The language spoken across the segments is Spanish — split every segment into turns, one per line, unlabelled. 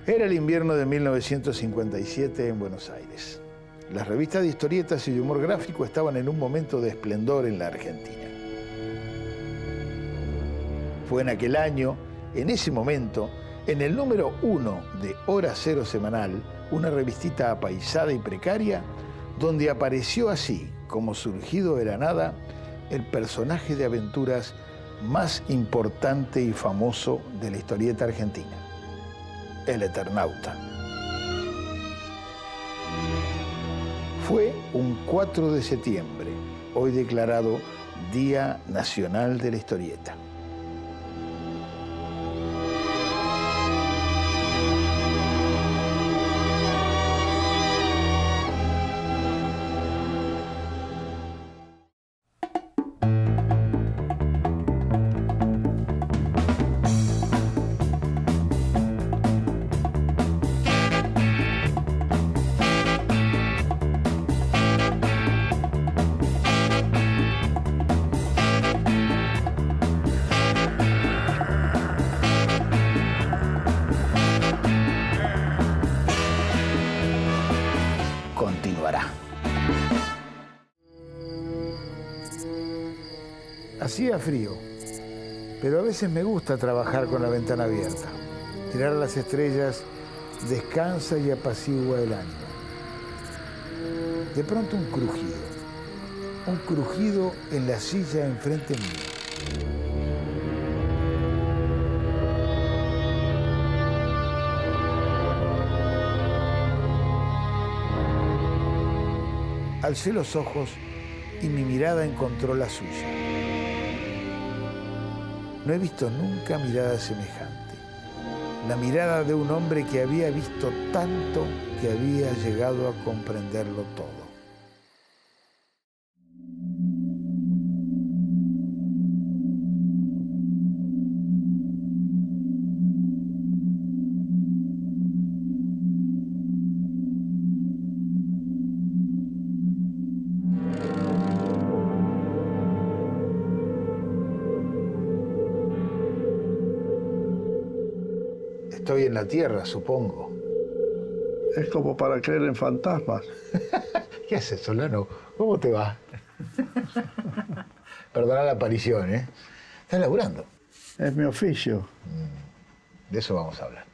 Era el invierno de 1957 en Buenos Aires. Las revistas de historietas y de humor gráfico estaban en un momento de esplendor en la Argentina. Fue en aquel año, en ese momento, en el número 1 de Hora Cero Semanal, una revistita apaisada y precaria, donde apareció así, como surgido de la nada, el personaje de aventuras más importante y famoso de la historieta argentina, el Eternauta. Fue un 4 de septiembre, hoy declarado Día Nacional de la Historieta. Continuará. Hacía frío, pero a veces me gusta trabajar con la ventana abierta. Mirar a las estrellas descansa y apacigua el ánimo. De pronto un crujido en la silla enfrente mío. Alcé los ojos y mi mirada encontró la suya. No he visto nunca mirada semejante. La mirada de un hombre que había visto tanto que había llegado a comprenderlo todo. Estoy en la Tierra, supongo.
Es como para creer en fantasmas.
¿Qué haces, Solano? ¿Cómo te va? Perdona la aparición, ¿eh? Estás laburando.
Es mi oficio.
De eso vamos a hablar.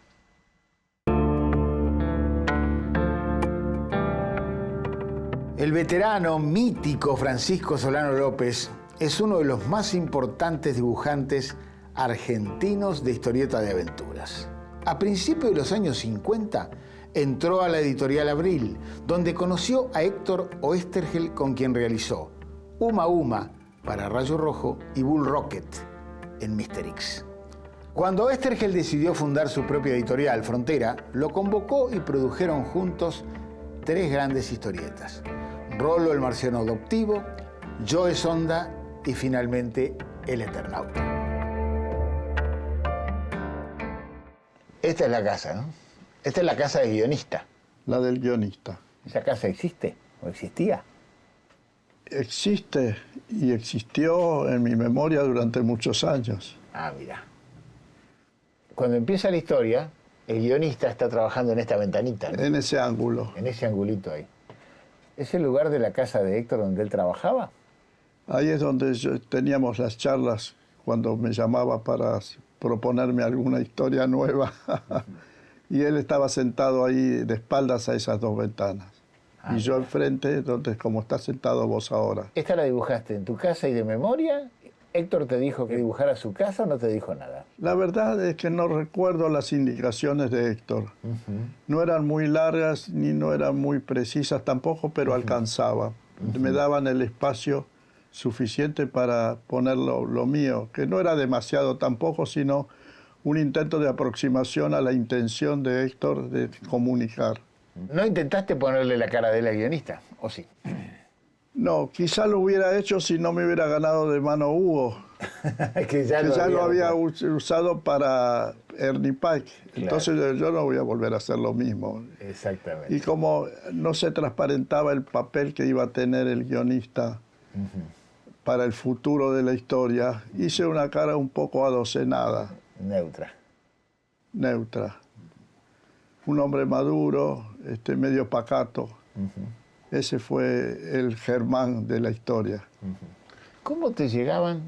El veterano, mítico Francisco Solano López es uno de los más importantes dibujantes argentinos de historieta de aventuras. A principios de los años 50 entró a la editorial Abril, donde conoció a Héctor Oesterhel, con quien realizó Uma Uma para Rayo Rojo y Bull Rocket en Mr. X. Cuando Oesterhel decidió fundar su propia editorial, Frontera, lo convocó y produjeron juntos 3 grandes historietas: Rolo el marciano adoptivo, Joe Sonda y finalmente El Eternauta. Esta es la casa, ¿no? Esta es la casa del guionista.
La del guionista.
¿Esa casa existe o existía?
Existe y existió en mi memoria durante muchos años.
Ah, mira. Cuando empieza la historia, el guionista está trabajando en esta ventanita, ¿no?
En ese ángulo.
En ese angulito ahí. ¿Es el lugar de la casa de Héctor donde él trabajaba?
Ahí es donde teníamos las charlas cuando me llamaba para proponerme alguna historia nueva. Y él estaba sentado ahí de espaldas a esas 2 ventanas. Y yo enfrente, donde como estás sentado vos ahora.
¿Esta la dibujaste en tu casa y de memoria? ¿Héctor te dijo que dibujara su casa o no te dijo nada?
La verdad es que no recuerdo las indicaciones de Héctor. No eran muy largas ni no eran muy precisas tampoco, pero alcanzaba. Me daban el espacio suficiente para poner lo mío, que no era demasiado tampoco, sino un intento de aproximación a la intención de Héctor de comunicar.
¿No intentaste ponerle la cara de él al guionista, o sí?
No, quizá lo hubiera hecho si no me hubiera ganado de mano Hugo,
que ya
lo había usado para Ernie Pike. Claro. Entonces yo no voy a volver a hacer lo mismo.
Exactamente.
Y como no se transparentaba el papel que iba a tener el guionista para el futuro de la historia, hice una cara un poco adocenada.
Neutra.
Neutra. un hombre maduro, medio pacato. Ese fue el Germán de la historia.
¿Cómo te llegaban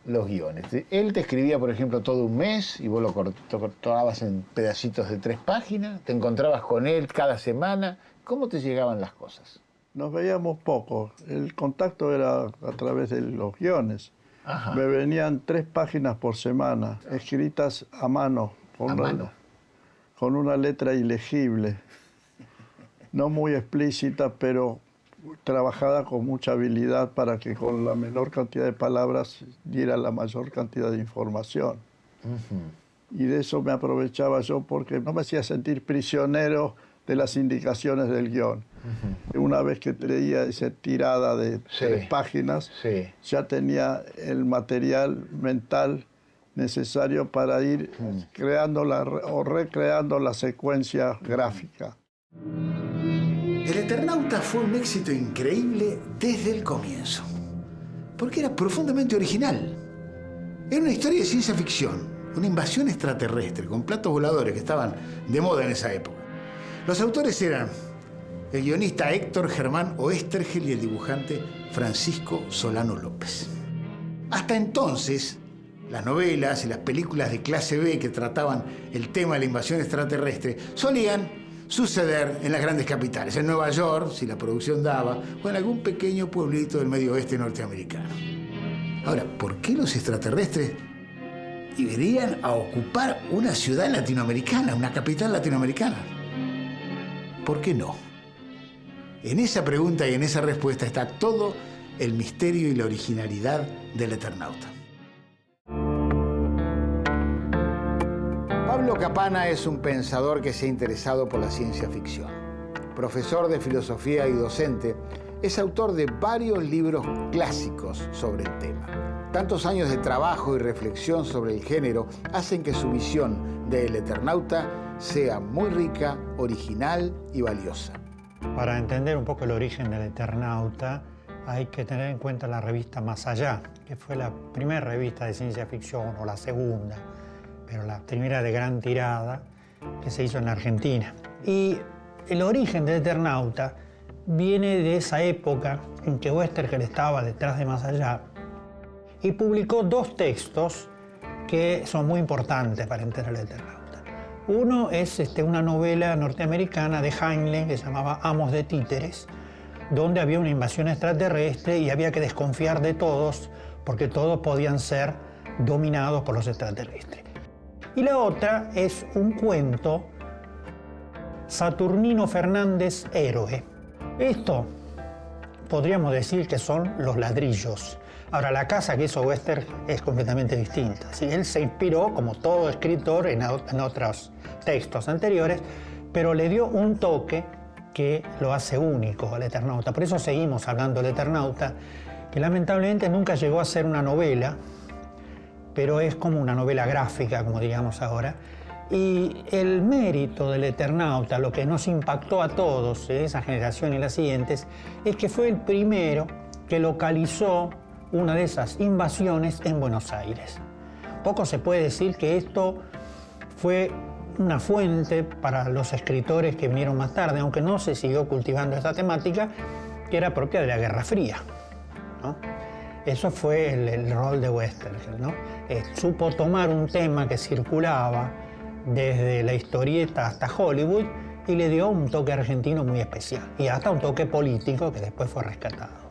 los guiones? Él te escribía, por ejemplo, todo un mes y vos lo cortabas en pedacitos de 3 páginas. ¿Te encontrabas con él cada semana? ¿Cómo te llegaban las cosas?
Nos veíamos poco. El contacto era a través de los guiones.
Ajá.
Me venían 3 páginas por semana, escritas a mano. Con una letra ilegible. No muy explícita, pero trabajada con mucha habilidad para que con la menor cantidad de palabras diera la mayor cantidad de información. Y de eso me aprovechaba yo porque no me hacía sentir prisionero de las indicaciones del guión. Una vez que leía esa tirada de 3 páginas, ya tenía el material mental necesario para ir creando o recreando la secuencia gráfica.
El Eternauta fue un éxito increíble desde el comienzo, porque era profundamente original. Era una historia de ciencia ficción, una invasión extraterrestre con platos voladores que estaban de moda en esa época. Los autores eran el guionista Héctor Germán Oesterhel y el dibujante Francisco Solano López. Hasta entonces, las novelas y las películas de clase B que trataban el tema de la invasión extraterrestre solían suceder en las grandes capitales, en Nueva York, si la producción daba, o en algún pequeño pueblito del medio oeste norteamericano. Ahora, ¿por qué los extraterrestres irían a ocupar una ciudad latinoamericana, una capital latinoamericana? ¿Por qué no? En esa pregunta y en esa respuesta está todo el misterio y la originalidad del Eternauta. Pablo Capana es un pensador que se ha interesado por la ciencia ficción. Profesor de filosofía y docente, es autor de varios libros clásicos sobre el tema. Tantos años de trabajo y reflexión sobre el género hacen que su visión del Eternauta sea muy rica, original y valiosa.
Para entender un poco el origen del Eternauta, hay que tener en cuenta la revista Más Allá, que fue la primera revista de ciencia ficción, o la segunda, pero la primera de gran tirada que se hizo en la Argentina. Y el origen del Eternauta viene de esa época en que Oesterhel estaba detrás de Más Allá y publicó 2 textos que son muy importantes para entender el Eternauta. Uno es una novela norteamericana de Heinlein que se llamaba Amos de Títeres, donde había una invasión extraterrestre y había que desconfiar de todos porque todos podían ser dominados por los extraterrestres. Y la otra es un cuento, Saturnino Fernández, Héroe. Esto podríamos decir que son los ladrillos. Ahora, la casa que hizo Oesterhel es completamente distinta. ¿Sí? Él se inspiró, como todo escritor, en otros textos anteriores, pero le dio un toque que lo hace único al Eternauta. Por eso seguimos hablando del Eternauta, que lamentablemente nunca llegó a ser una novela, pero es como una novela gráfica, como digamos ahora. Y el mérito del Eternauta, lo que nos impactó a todos, esa generación y las siguientes, es que fue el primero que localizó una de esas invasiones en Buenos Aires. Poco se puede decir que esto fue una fuente para los escritores que vinieron más tarde, aunque no se siguió cultivando esta temática, que era propia de la Guerra Fría, ¿no? Eso fue el rol de Oesterhel, ¿no? Supo tomar un tema que circulaba desde la historieta hasta Hollywood y le dio un toque argentino muy especial y hasta un toque político que después fue rescatado.